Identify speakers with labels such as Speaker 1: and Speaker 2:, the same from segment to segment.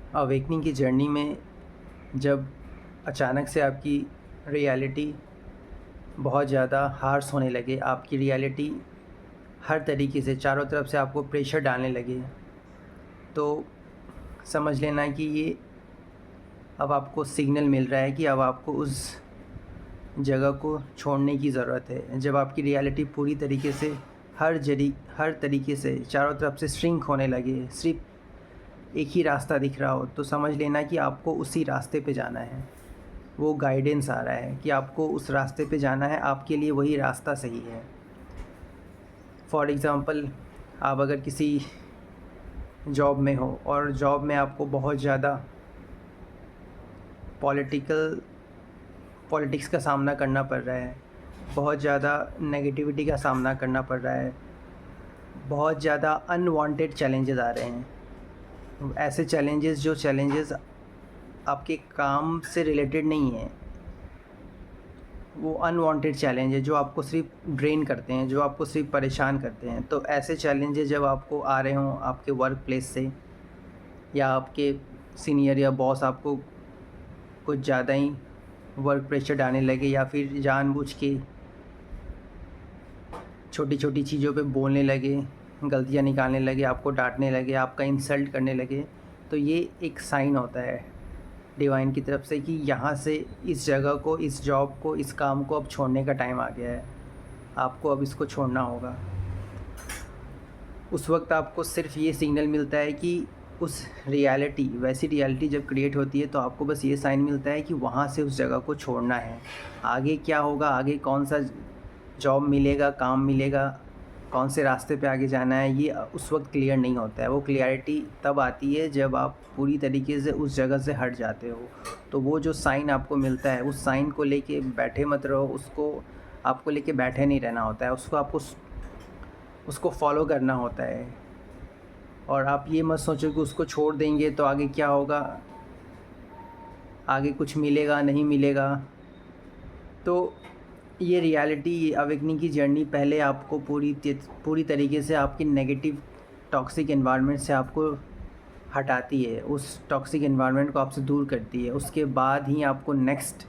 Speaker 1: Awakening की journey में जब अचानक से आपकी रियलिटी बहुत ज़्यादा हार्श होने लगे, आपकी रियलिटी हर तरीके से चारों तरफ से आपको प्रेशर डालने लगे, तो समझ लेना कि ये अब आपको सिग्नल मिल रहा है कि अब आपको उस जगह को छोड़ने की ज़रूरत है। जब आपकी रियलिटी पूरी तरीके से हर तरीके से चारों तरफ से श्रिंक होने लगे, सिर्फ एक ही रास्ता दिख रहा हो, तो समझ लेना कि आपको उसी रास्ते पे जाना है। वो गाइडेंस आ रहा है कि आपको उस रास्ते पे जाना है, आपके लिए वही रास्ता सही है। फॉर एग्ज़ाम्पल, आप अगर किसी जॉब में हो और जॉब में आपको बहुत ज़्यादा पॉलिटिक्स का सामना करना पड़ रहा है, बहुत ज़्यादा नेगेटिविटी का सामना करना पड़ रहा है, बहुत ज़्यादा अनवांटेड चैलेंजेस आ रहे हैं। ऐसे जो चैलेंजेस आपके काम से रिलेटेड नहीं हैं, वो अनवांटेड चैलेंज है जो आपको सिर्फ ड्रेन करते हैं, जो आपको सिर्फ परेशान करते हैं। तो ऐसे चैलेंजेस जब आपको आ रहे हों आपके वर्क प्लेस से, या आपके सीनियर या बॉस आपको कुछ ज़्यादा ही वर्क प्रेशर डालने लगे, या फिर जानबूझ के छोटी छोटी चीज़ों पे बोलने लगे, गलतियाँ निकालने लगे, आपको डांटने लगे, आपका इंसल्ट करने लगे, तो ये एक साइन होता है डिवाइन की तरफ से कि यहाँ से इस जगह को, इस जॉब को, इस काम को अब छोड़ने का टाइम आ गया है, आपको अब इसको छोड़ना होगा। उस वक्त आपको सिर्फ ये सिग्नल मिलता है कि वैसी रियलिटी जब क्रिएट होती है तो आपको बस ये साइन मिलता है कि वहाँ से उस जगह को छोड़ना है। आगे क्या होगा, आगे कौन सा जॉब मिलेगा, काम मिलेगा, कौन से रास्ते पे आगे जाना है, ये उस वक्त क्लियर नहीं होता है। वो क्लियरिटी तब आती है जब आप पूरी तरीके से उस जगह से हट जाते हो। तो वो जो साइन आपको मिलता है, उस साइन को लेके बैठे मत रहो, उसको आपको लेके बैठे नहीं रहना होता है, उसको फॉलो करना होता है। और आप ये मत सोचो कि उसको छोड़ देंगे तो आगे क्या होगा, आगे कुछ मिलेगा नहीं मिलेगा। तो ये रियलिटी, ये अवेकनिंग की जर्नी पहले आपको पूरी तरीके से आपकी नेगेटिव टॉक्सिक एनवायरनमेंट से आपको हटाती है, उस टॉक्सिक एनवायरनमेंट को आपसे दूर करती है। उसके बाद ही आपको नेक्स्ट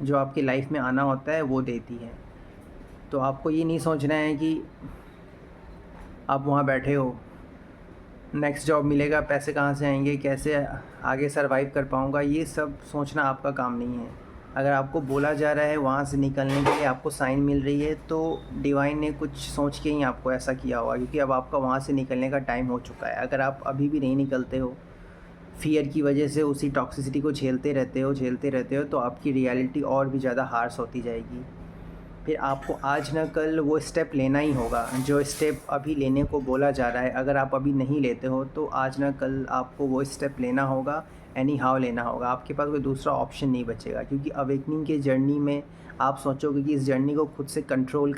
Speaker 1: जो आपकी लाइफ में आना होता है वो देती है। तो आपको ये नहीं सोचना है कि आप वहाँ बैठे हो, नेक्स्ट जॉब मिलेगा, पैसे कहाँ से आएंगे, कैसे आगे सरवाइव कर पाऊँगा, ये सब सोचना आपका काम नहीं है। अगर आपको बोला जा रहा है वहाँ से निकलने के लिए, आपको साइन मिल रही है, तो डिवाइन ने कुछ सोच के ही आपको ऐसा किया होगा, क्योंकि अब आपका वहाँ से निकलने का टाइम हो चुका है। अगर आप अभी भी नहीं निकलते हो, फ़ियर की वजह से उसी टॉक्सिसिटी को झेलते रहते हो, तो आपकी रियलिटी और भी ज़्यादा हार्श होती जाएगी। फिर आपको आज ना कल वो स्टेप लेना ही होगा, जो स्टेप अभी लेने को बोला जा रहा है। अगर आप अभी नहीं लेते हो तो आज ना कल आपको वो स्टेप लेना होगा, एनी हाउ लेना होगा। आपके पास कोई दूसरा ऑप्शन नहीं बचेगा, क्योंकि अवेकनिंग के जर्नी में आप सोचोगे कि इस जर्नी को खुद से कंट्रोल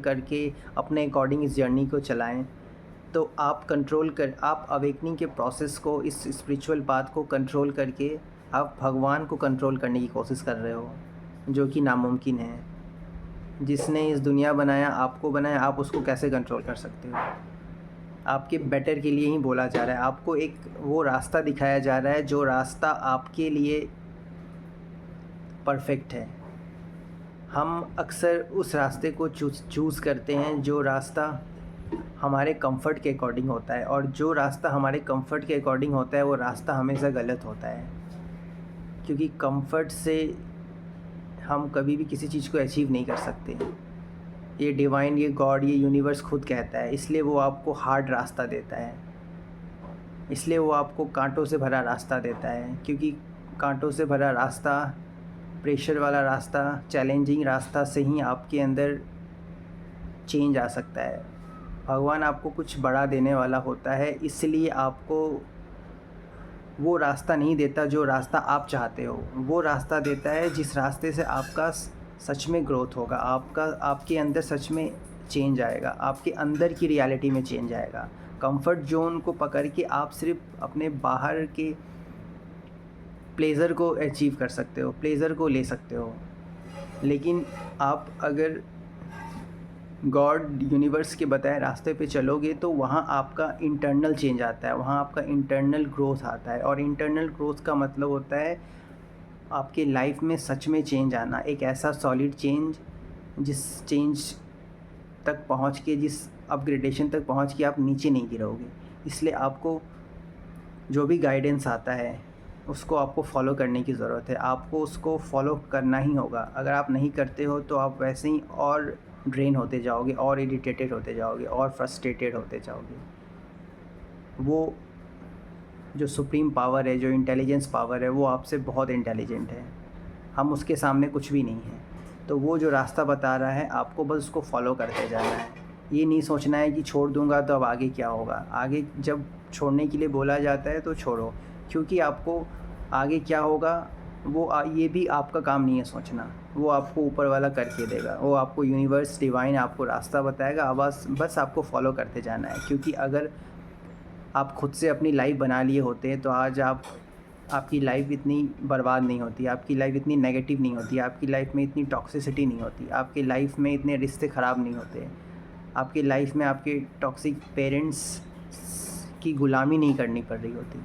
Speaker 1: करके अपने अकॉर्डिंग इस जर्नी को चलाएं। तो आप अवेकनिंग के प्रोसेस को, इस स्पिरिचुअल पाथ को कंट्रोल करके आप भगवान को कंट्रोल करने की कोशिश कर रहे हो, जो कि नामुमकिन है। जिसने इस दुनिया बनाया, आपको बनाया, आप उसको कैसे कंट्रोल कर सकते हो? आपके बेटर के लिए ही बोला जा रहा है, आपको एक वो रास्ता दिखाया जा रहा है जो रास्ता आपके लिए परफेक्ट है। हम अक्सर उस रास्ते को चूज़ करते हैं जो रास्ता हमारे कंफर्ट के अकॉर्डिंग होता है, और जो रास्ता हमारे कंफर्ट के अकॉर्डिंग होता है वो रास्ता हमेशा गलत होता है, क्योंकि कंफर्ट से हम कभी भी किसी चीज़ को अचीव नहीं कर सकते। ये डिवाइन, ये गॉड, ये यूनिवर्स खुद कहता है, इसलिए वो आपको हार्ड रास्ता देता है, इसलिए वो आपको कांटों से भरा रास्ता देता है। क्योंकि कांटों से भरा रास्ता, प्रेशर वाला रास्ता, चैलेंजिंग रास्ता से ही आपके अंदर चेंज आ सकता है। भगवान आपको कुछ बड़ा देने वाला होता है, इसलिए आपको वो रास्ता नहीं देता जो रास्ता आप चाहते हो। वो रास्ता देता है जिस रास्ते से आपका सच में ग्रोथ होगा, आपके अंदर सच में चेंज आएगा, आपके अंदर की रियलिटी में चेंज आएगा। कंफर्ट जोन को पकड़ के आप सिर्फ अपने बाहर के प्लेज़र को अचीव कर सकते हो, प्लेज़र को ले सकते हो। लेकिन आप अगर गॉड यूनिवर्स के बताए रास्ते पे चलोगे तो वहाँ आपका इंटरनल चेंज आता है, वहाँ आपका इंटरनल ग्रोथ आता है। और इंटरनल ग्रोथ का मतलब होता है आपके लाइफ में सच में चेंज आना, एक ऐसा सॉलिड चेंज जिस चेंज तक पहुँच के, जिस अपग्रेडेशन तक पहुँच के आप नीचे नहीं गिरोगे। इसलिए आपको जो भी गाइडेंस आता है उसको आपको फॉलो करने की ज़रूरत है, आपको उसको फॉलो करना ही होगा। अगर आप नहीं करते हो तो आप वैसे ही और ड्रेन होते जाओगे, और इरिटेटेड होते जाओगे, और फ्रस्ट्रेटेड होते जाओगे। वो जो सुप्रीम पावर है, जो इंटेलिजेंस पावर है, वो आपसे बहुत इंटेलिजेंट है, हम उसके सामने कुछ भी नहीं हैं। तो वो जो रास्ता बता रहा है आपको बस उसको फॉलो करते जाना है। ये नहीं सोचना है कि छोड़ दूंगा तो अब आगे क्या होगा। आगे जब छोड़ने के लिए बोला जाता है तो छोड़ो, क्योंकि आपको आगे क्या होगा ये भी आपका काम नहीं है सोचना, वो आपको ऊपर वाला करके देगा। वो आपको यूनिवर्स डिवाइन आपको रास्ता बताएगा, बस आपको फॉलो करते जाना है। क्योंकि अगर आप खुद से अपनी लाइफ बना लिए होते तो आज आपकी लाइफ इतनी बर्बाद नहीं होती, आपकी लाइफ इतनी नेगेटिव नहीं होती, आपकी लाइफ में इतनी टॉक्सिसिटी नहीं होती, आपकी लाइफ में इतने रिश्ते ख़राब नहीं होते, आपकी लाइफ में आपके टॉक्सिक पेरेंट्स की ग़ुलामी नहीं करनी पड़ रही होती।